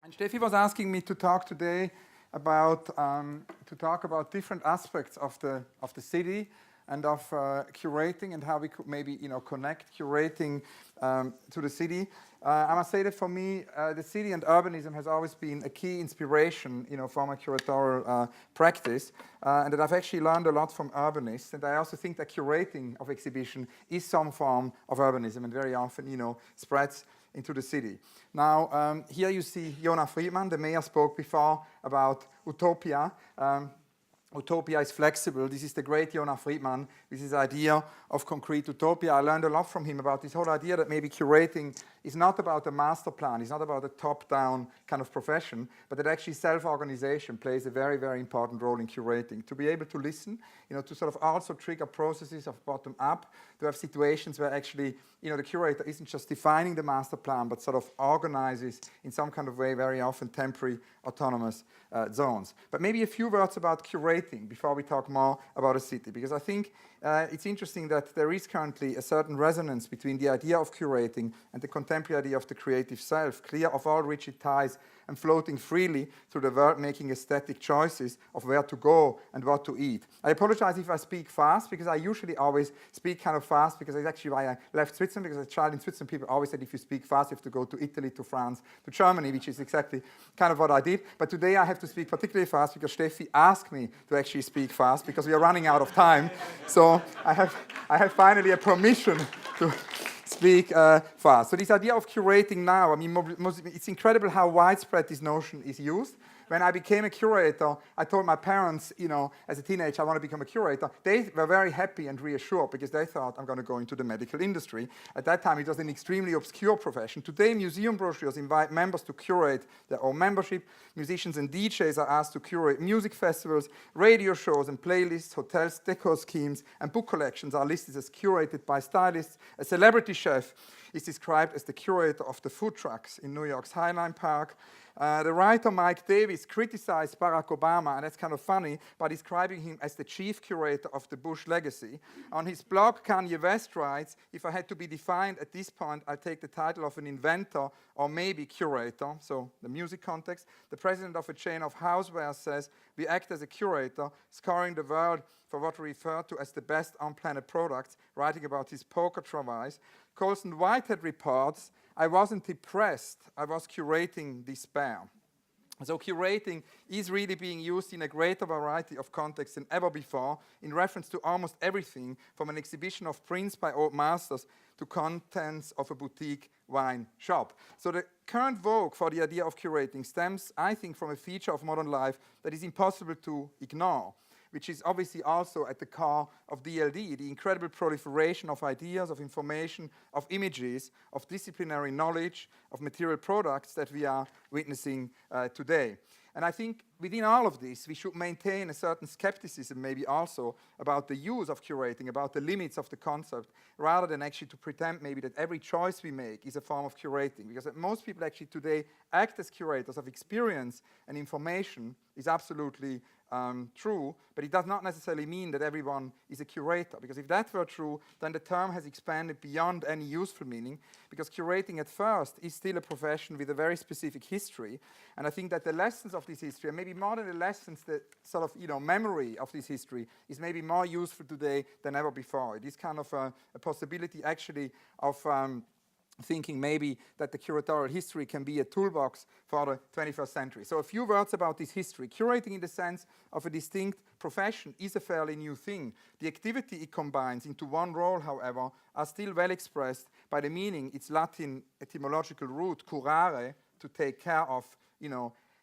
And Steffi was asking me to talk today about different aspects of the city and of curating and how we could maybe connect curating to the city. I must say that for me, the city and urbanism has always been a key inspiration, for my curatorial practice, and that I've actually learned a lot from urbanists. And I also think that curating of exhibition is some form of urbanism, and very often, spreads into the city. Now, here you see Jonas Friedman, the mayor spoke before about utopia. Utopia is flexible. This is the great Jonas Friedman with his idea of concrete utopia. I learned a lot from him about this whole idea that maybe curating is not about a master plan, it's not about a top-down kind of profession, but that actually self-organization plays a very, very important role in curating. To be able to listen, to sort of also trigger processes of bottom-up, to have situations where actually, the curator isn't just defining the master plan, but sort of organizes in some kind of way, very often temporary autonomous zones. But maybe a few words about curating before we talk more about a city, because I think it's interesting that there is currently a certain resonance between the idea of curating and the contemporary idea of the creative self, clear of all rigid ties and floating freely through the world, making aesthetic choices of where to go and what to eat. I apologize if I speak fast, because I usually always speak kind of fast, because it's actually why I left Switzerland, because as a child in Switzerland, people always said if you speak fast, you have to go to Italy, to France, to Germany, which is exactly kind of what I did. But today I have to speak particularly fast because Steffi asked me to actually speak fast, because we are running out of time. So I have finally a permission to speak fast. So this idea of curating now, I mean, it's incredible how widespread this notion is used. When I became a curator, I told my parents, as a teenager, I want to become a curator. They were very happy and reassured because they thought I'm going to go into the medical industry. At that time, it was an extremely obscure profession. Today, museum brochures invite members to curate their own membership. Musicians and DJs are asked to curate music festivals, radio shows and playlists, hotels, decor schemes, and book collections are listed as curated by stylists. A celebrity chef is described as the curator of the food trucks in New York's Highline Park. The writer Mike Davis criticized Barack Obama, and that's kind of funny, by describing him as the chief curator of the Bush legacy. On his blog, Kanye West writes, "If I had to be defined at this point, I'd take the title of an inventor or maybe curator," so the music context. The president of a chain of housewares says, "We act as a curator, scoring the world for what we refer to as the best on-planet products," writing about his poker travails. Colson Whitehead reports, "I wasn't depressed, I was curating despair." So curating is really being used in a greater variety of contexts than ever before, in reference to almost everything from an exhibition of prints by old masters to contents of a boutique wine shop. So the current vogue for the idea of curating stems, I think, from a feature of modern life that is impossible to ignore, which is obviously also at the core of DLD, the incredible proliferation of ideas, of information, of images, of disciplinary knowledge, of material products that we are witnessing today. And I think within all of this, we should maintain a certain skepticism maybe also about the use of curating, about the limits of the concept, rather than actually to pretend maybe that every choice we make is a form of curating. Because most people actually today act as curators of experience and information is absolutely true, but it does not necessarily mean that everyone is a curator, because if that were true, then the term has expanded beyond any useful meaning, because curating at first is still a profession with a very specific history, and I think that the lessons of this history, and maybe more than the lessons, the sort of memory of this history is maybe more useful today than ever before. It is kind of a possibility actually of thinking maybe that the curatorial history can be a toolbox for the 21st century. So a few words about this history. Curating in the sense of a distinct profession is a fairly new thing. The activity it combines into one role, however, are still well expressed by the meaning its Latin etymological root, curare, to take care of,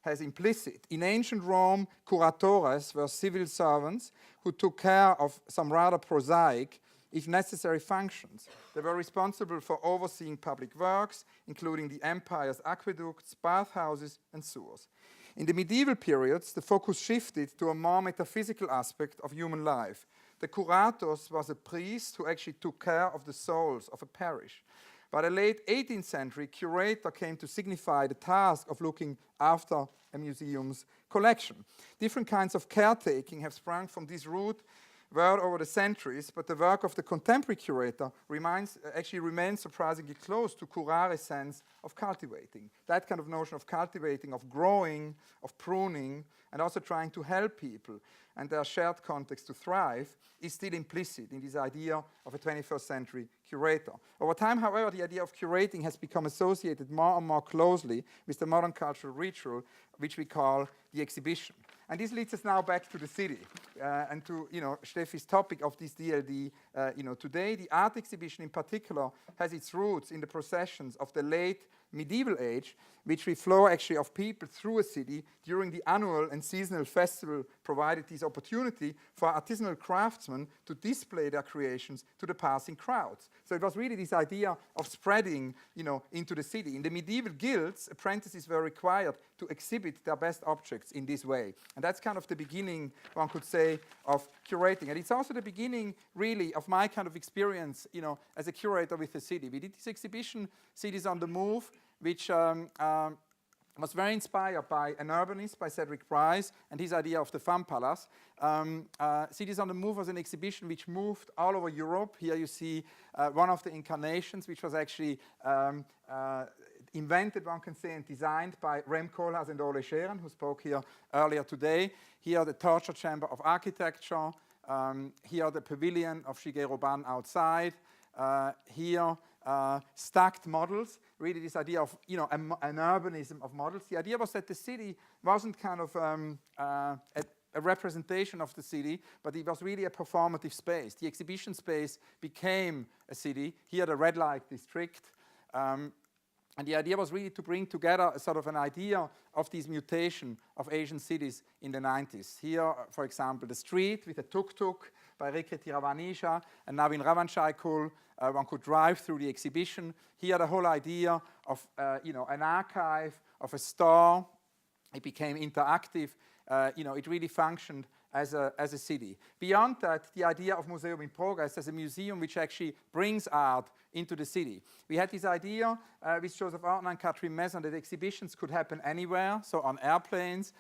has implicit. In ancient Rome, curatores were civil servants who took care of some rather prosaic, if necessary, functions. They were responsible for overseeing public works, including the empire's aqueducts, bathhouses, and sewers. In the medieval periods, the focus shifted to a more metaphysical aspect of human life. The curatus was a priest who actually took care of the souls of a parish. By the late 18th century, curator came to signify the task of looking after a museum's collection. Different kinds of caretaking have sprung from this root, word over the centuries, but the work of the contemporary curator actually remains surprisingly close to Curare's sense of cultivating. That kind of notion of cultivating, of growing, of pruning, and also trying to help people and their shared context to thrive is still implicit in this idea of a 21st century curator. Over time, however, the idea of curating has become associated more and more closely with the modern cultural ritual, which we call the exhibition. And this leads us now back to the city and to Steffi's topic of this DLD. Today, the art exhibition in particular has its roots in the processions of the late medieval age, which we flow actually of people through a city during the annual and seasonal festival, provided this opportunity for artisanal craftsmen to display their creations to the passing crowds. So it was really this idea of spreading, into the city. In the medieval guilds, apprentices were required to exhibit their best objects in this way. And that's kind of the beginning, one could say, of curating. And it's also the beginning, really, of my kind of experience, as a curator with the city. We did this exhibition, Cities on the Move, which was very inspired by an urbanist, by Cedric Price, and his idea of the Fun Palace. Cities on the Move was an exhibition which moved all over Europe. Here you see one of the incarnations, which was actually invented, one can say, and designed by Rem Koolhaas and Ole Scheren, who spoke here earlier today. Here the torture chamber of architecture. Here the pavilion of Shigeru Ban outside. Here stacked models, really this idea of an urbanism of models. The idea was that the city wasn't kind of a representation of the city, but it was really a performative space. The exhibition space became a city. Here the red light district. And the idea was really to bring together a sort of an idea of this mutation of Asian cities in the 90s. Here, for example, the street with a tuk-tuk by Rikri Tiravanisha and Navin Ravanchaikul. One could drive through the exhibition. Here, the whole idea of an archive, of a store. It became interactive. It really functioned as a city. Beyond that, the idea of Museum in Progress as a museum which actually brings art into the city. We had this idea with Joseph Ortner and Catherine Maison that exhibitions could happen anywhere, so on airplanes,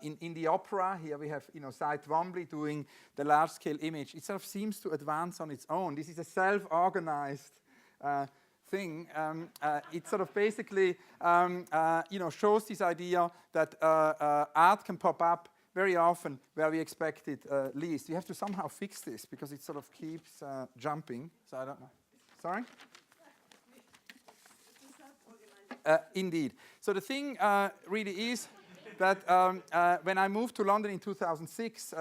in the opera. Here we have Cy Twombly doing the large-scale image. It sort of seems to advance on its own. This is a self-organized thing. It sort of basically shows this idea that art can pop up very often where we expect it least. We have to somehow fix this because it sort of keeps jumping. So I don't know. Sorry? Indeed. So the thing really is that when I moved to London in 2006,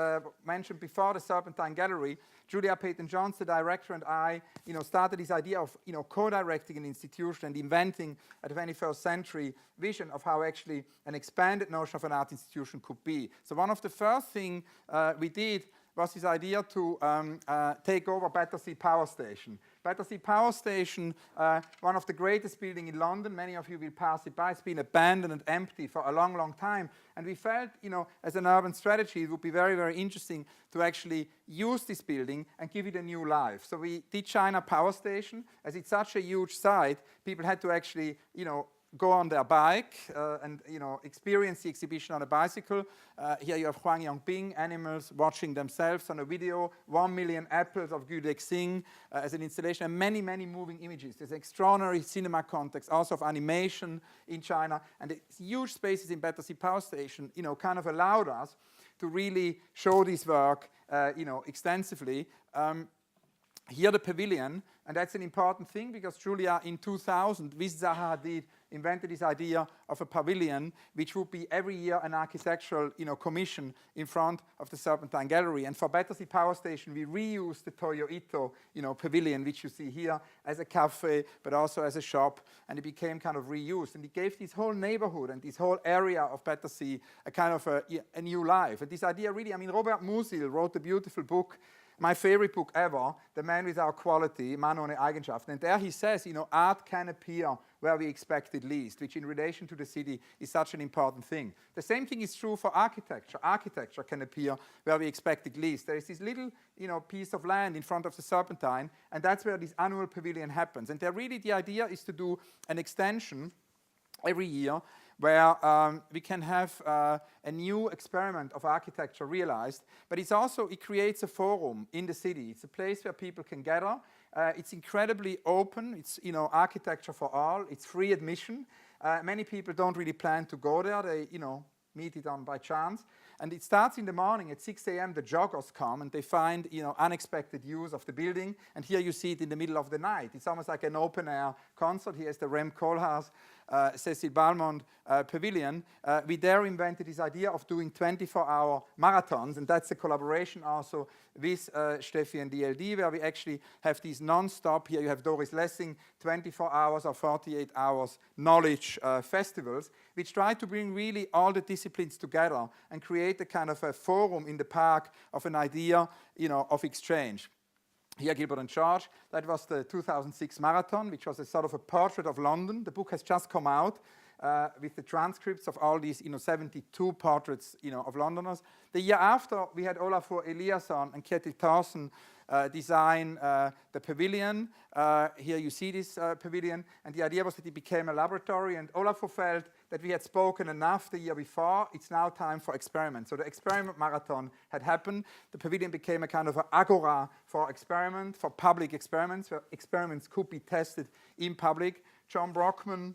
mentioned before, the Serpentine Gallery, Julia Peyton-Johns, the director, and I, started this idea of, co-directing an institution and inventing a 21st century vision of how actually an expanded notion of an art institution could be. So one of the first things we did was this idea to take over Battersea Power Station. Battersea Power Station, one of the greatest buildings in London. Many of you will pass it by. It's been abandoned and empty for a long, long time. And we felt, as an urban strategy, it would be very, very interesting to actually use this building and give it a new life. So we did China Power Station. As it's such a huge site, people had to actually, go on their bike and experience the exhibition on a bicycle. Here you have Huang Yongping, animals watching themselves on a video, 1 million apples of Gu Dexing as an installation, and many, many moving images. There's extraordinary cinema context, also of animation in China, and the huge spaces in Battersea Power Station, kind of allowed us to really show this work, extensively. Here the pavilion, and that's an important thing because Julia in 2000 with Zaha Hadid invented this idea of a pavilion which would be every year an architectural commission in front of the Serpentine Gallery. And for Battersea Power Station we reused the Toyo Ito pavilion, which you see here, as a cafe but also as a shop, and it became kind of reused, and it gave this whole neighborhood and this whole area of Battersea a kind of a new life. And this idea really, Robert Musil wrote a beautiful book, my favorite book ever, The Man Without Quality, Mann ohne Eigenschaften. And there he says, art can appear where we expect it least, which in relation to the city is such an important thing. The same thing is true for architecture. Architecture can appear where we expect it least. There is this little, piece of land in front of the Serpentine, and that's where this annual pavilion happens. And there really the idea is to do an extension every year, where we can have a new experiment of architecture realized. But it creates a forum in the city. It's a place where people can gather. It's incredibly open. It's architecture for all. It's free admission. Many people don't really plan to go there. They meet it on by chance. And it starts in the morning at 6 a.m. The joggers come and they find unexpected views of the building. And here you see it in the middle of the night. It's almost like an open air concert. Here's the Rem Koolhaas, Cecil Balmond Pavilion. We there invented this idea of doing 24-hour marathons, and that's a collaboration also with Steffi and DLD, where we actually have these non-stop. Here you have Doris Lessing, 24 hours or 48 hours knowledge festivals, which try to bring really all the disciplines together and create a kind of a forum in the park of an idea, of exchange. Here, Gilbert and George, that was the 2006 marathon, which was a sort of a portrait of London. The book has just come out with the transcripts of all these, 72 portraits, of Londoners. The year after, we had Olafur Eliasson and Kjetil Thorsen design the pavilion. Here you see this pavilion, and the idea was that it became a laboratory, and Olafur felt that we had spoken enough the year before. It's now time for experiment. So the experiment marathon had happened. The pavilion became a kind of an agora for experiment, for public experiments, where experiments could be in public. John Brockman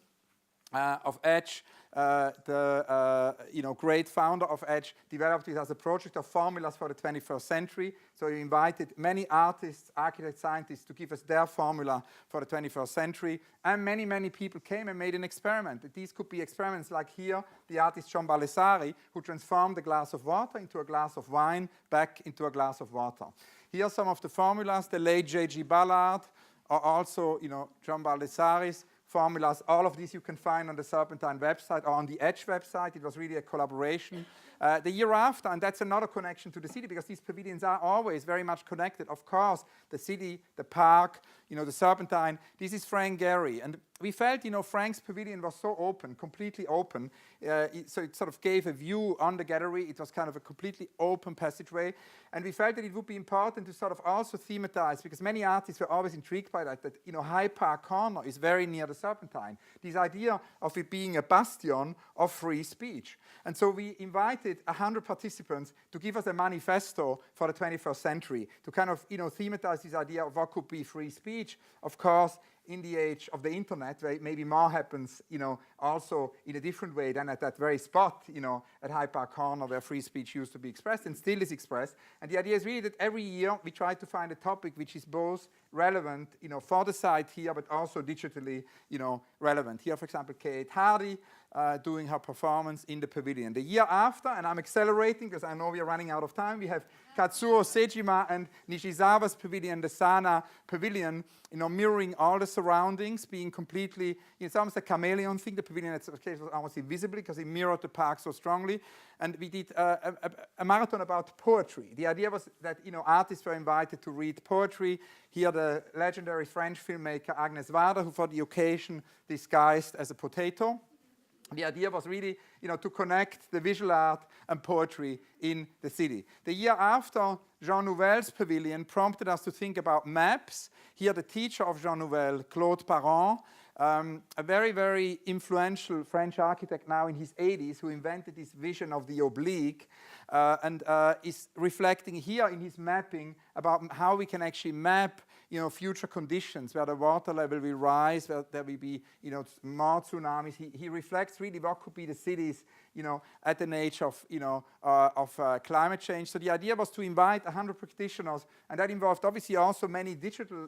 of Edge, the great founder of Edge, developed it as a project of formulas for the 21st century. So he invited many artists, architects, scientists to give us their formula for the 21st century. And many, many people came and made an experiment. These could be experiments like here, the artist John Baldessari, who transformed a glass of water into a glass of wine, back into a glass of water. Here are some of the formulas. The late J.G. Ballard, or also, John Baldessari's formulas. All of these you can find on the Serpentine website or on the Edge website. It was really a collaboration. The year after, and that's another connection to the city, because these pavilions are always very much connected. Of course, the city, the park, the Serpentine. This is Frank Gehry. And we felt, Frank's pavilion was so open, completely open. So it sort of gave a view on the gallery. It was kind of a completely open passageway. And we felt that it would be important to sort of also thematize, because many artists were always intrigued by that Hyde Park Corner is very near the Serpentine. This idea of it being a bastion of free speech. And so we invited 100 participants to give us a manifesto for the 21st century, to kind of, thematize this idea of what could be free speech. Of course, in the age of the internet, where maybe more happens, also in a different way than at that very spot, at Hyde Park Corner, where free speech used to be expressed and still is expressed. And the idea is really that every year we try to find a topic which is both relevant, for the site here, but also digitally, relevant. Here, for example, Kate Hardy doing her performance in the pavilion. The year after, and I'm accelerating because I know we are running out of time, we have Katsuo Sejima and Nishizawa's pavilion, the Sana pavilion, mirroring all the surroundings, being completely, it's almost a chameleon thing. The pavilion was almost invisible because it mirrored the park so strongly. And we did a marathon about poetry. The idea was that, artists were invited to read poetry. Here, the legendary French filmmaker Agnès Varda, who for the occasion disguised as a potato. The idea was really, to connect the visual art and poetry in the city. The year after, Jean Nouvel's pavilion prompted us to think about maps. Here, the teacher of Jean Nouvel, Claude Parent, a very, very influential French architect now in his 80s, who invented this vision of the oblique, and is reflecting here in his mapping about how we can actually map future conditions where the water level will rise, where there will be, more tsunamis. He reflects really what could be the cities, at an age of, climate change. So the idea was to invite 100 practitioners, and that involved obviously also many digital,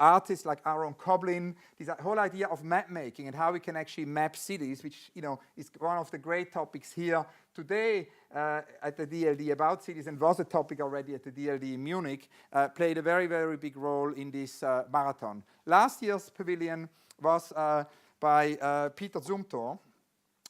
artists like Aaron Koblin. This whole idea of map making and how we can actually map cities, which, is one of the great topics here today at the DLD about cities, and was a topic already at the DLD in Munich, played a very, very big role in this marathon. Last year's pavilion was by Peter Zumthor,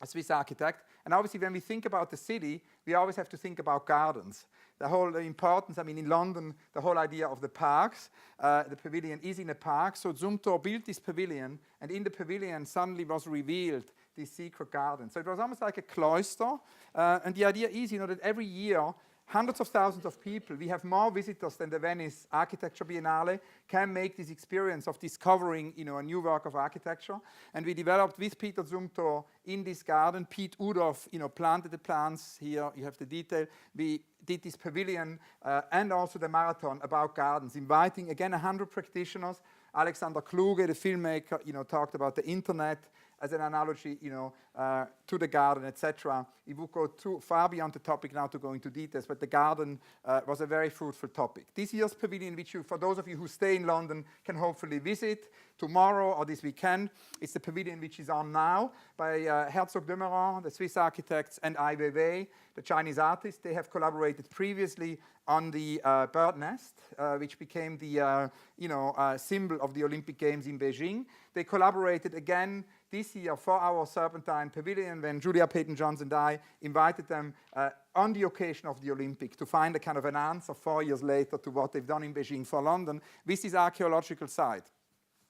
a Swiss architect. And obviously, when we think about the city, we always have to think about gardens. The whole importance, in London, the whole idea of the parks, the pavilion is in a park. So Zumthor built this pavilion, and in the pavilion suddenly was revealed this secret garden. So it was almost like a cloister. And the idea is, that every year hundreds of thousands of people. We have more visitors than the Venice Architecture Biennale can make this experience of discovering, a new work of architecture. And we developed with Peter Zumthor in this garden. Pete Udorf, planted the plants. Here you have the detail. We did this pavilion and also the marathon about gardens, inviting again 100 practitioners. Alexander Kluge, the filmmaker, talked about the internet as an analogy, to the garden, etc. It would go too far beyond the topic now to go into details, but the garden was a very fruitful topic. This year's pavilion, which you, for those of you who stay in London, can hopefully visit tomorrow or this weekend, it's the pavilion which is on now by Herzog de Meuron, the Swiss architects, and Ai Weiwei, the Chinese artist. They have collaborated previously on the bird nest, which became the symbol of the Olympic Games in Beijing. They collaborated again this year for our Serpentine pavilion when Julia Peyton-Johns and I invited them on the occasion of the Olympic to find a kind of an answer 4 years later to what they've done in Beijing for London with this archaeological site.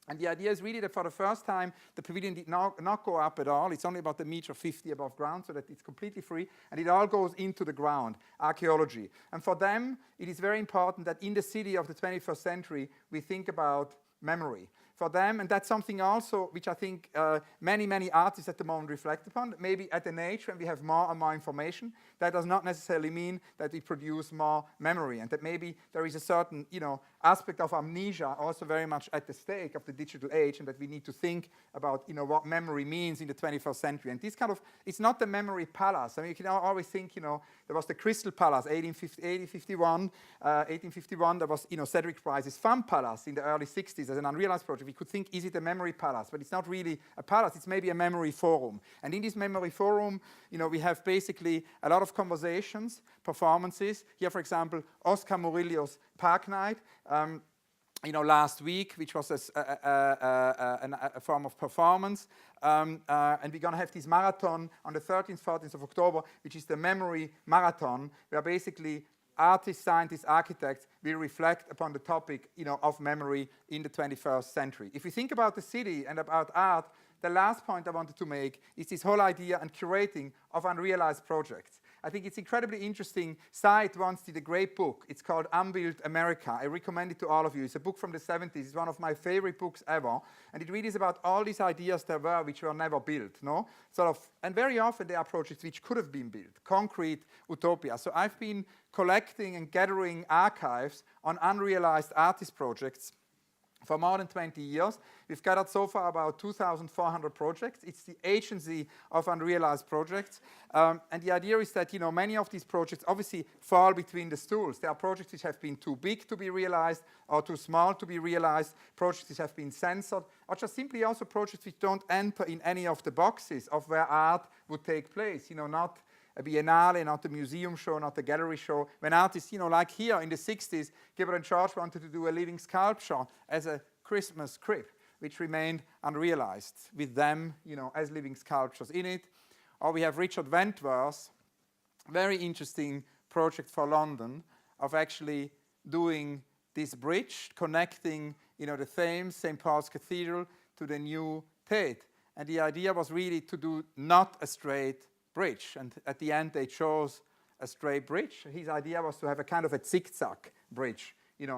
And the idea is really that for the first time, the pavilion did not go up at all. It's only about 1.50 meters above ground, so that it's completely free. And it all goes into the ground, archaeology. And for them, it is very important that in the city of the 21st century, we think about memory. For them, and that's something also which I think many artists at the moment reflect upon, maybe at an age when we have more and more information, that does not necessarily mean that we produce more memory, and that maybe there is a certain aspect of amnesia also very much at the stake of the digital age, and that we need to think about what memory means in the 21st century. And this kind of, it's not the memory palace. I mean, you can always think, there was the Crystal Palace, 1851, there was, Cedric Price's Fun Palace in the early 60s as an unrealized project. We could think, is it a memory palace? But it's not really a palace, it's maybe a memory forum. And in this memory forum, we have basically a lot of conversations, performances. Here, for example, Oscar Murillo's Park Night, last week, which was a form of performance. And we're going to have this marathon on the 13th, 14th of October, which is the Memory Marathon, where basically artists, scientists, architects will reflect upon the topic, of memory in the 21st century. If we think about the city and about art, the last point I wanted to make is this whole idea and curating of unrealized projects. I think it's incredibly interesting. Said once did a great book. It's called Unbuilt America. I recommend it to all of you. It's a book from the 70s. It's one of my favorite books ever. And it really is about all these ideas there were which were never built. No? And very often they are projects which could have been built. Concrete utopia. So I've been collecting and gathering archives on unrealized artist projects for more than 20 years. We've gathered so far about 2,400 projects. It's the agency of unrealized projects. And the idea is that, many of these projects obviously fall between the stools. There are projects which have been too big to be realized or too small to be realized, projects which have been censored, or just simply also projects which don't enter in any of the boxes of where art would take place. Not a biennale, not a museum show, not a gallery show. When artists, like here in the 60s, Gilbert and George wanted to do a living sculpture as a Christmas crib, which remained unrealized with them, as living sculptures in it. Or we have Richard Wentworth's very interesting project for London of actually doing this bridge, connecting, the Thames, St. Paul's Cathedral, to the new Tate. And the idea was really to do not a straight bridge, and at the end they chose a straight bridge. His idea was to have a kind of a zigzag bridge,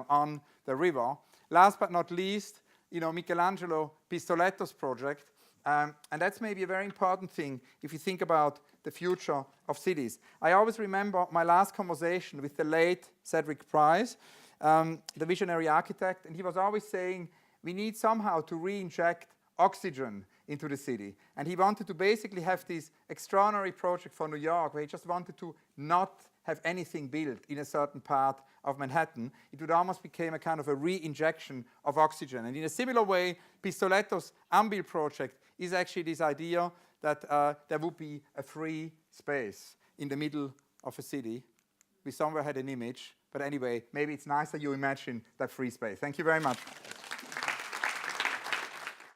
on the river. Last but not least, Michelangelo Pistoletto's project, and that's maybe a very important thing if you think about the future of cities. I always remember my last conversation with the late Cedric Price, the visionary architect, and he was always saying, we need somehow to re-inject oxygen into the city. And he wanted to basically have this extraordinary project for New York, where he just wanted to not have anything built in a certain part of Manhattan. It would almost become a kind of a re-injection of oxygen. And in a similar way, Pistoletto's Unbuilt project is actually this idea that there would be a free space in the middle of a city. We somewhere had an image, but anyway, maybe it's nicer you imagine that free space. Thank you very much.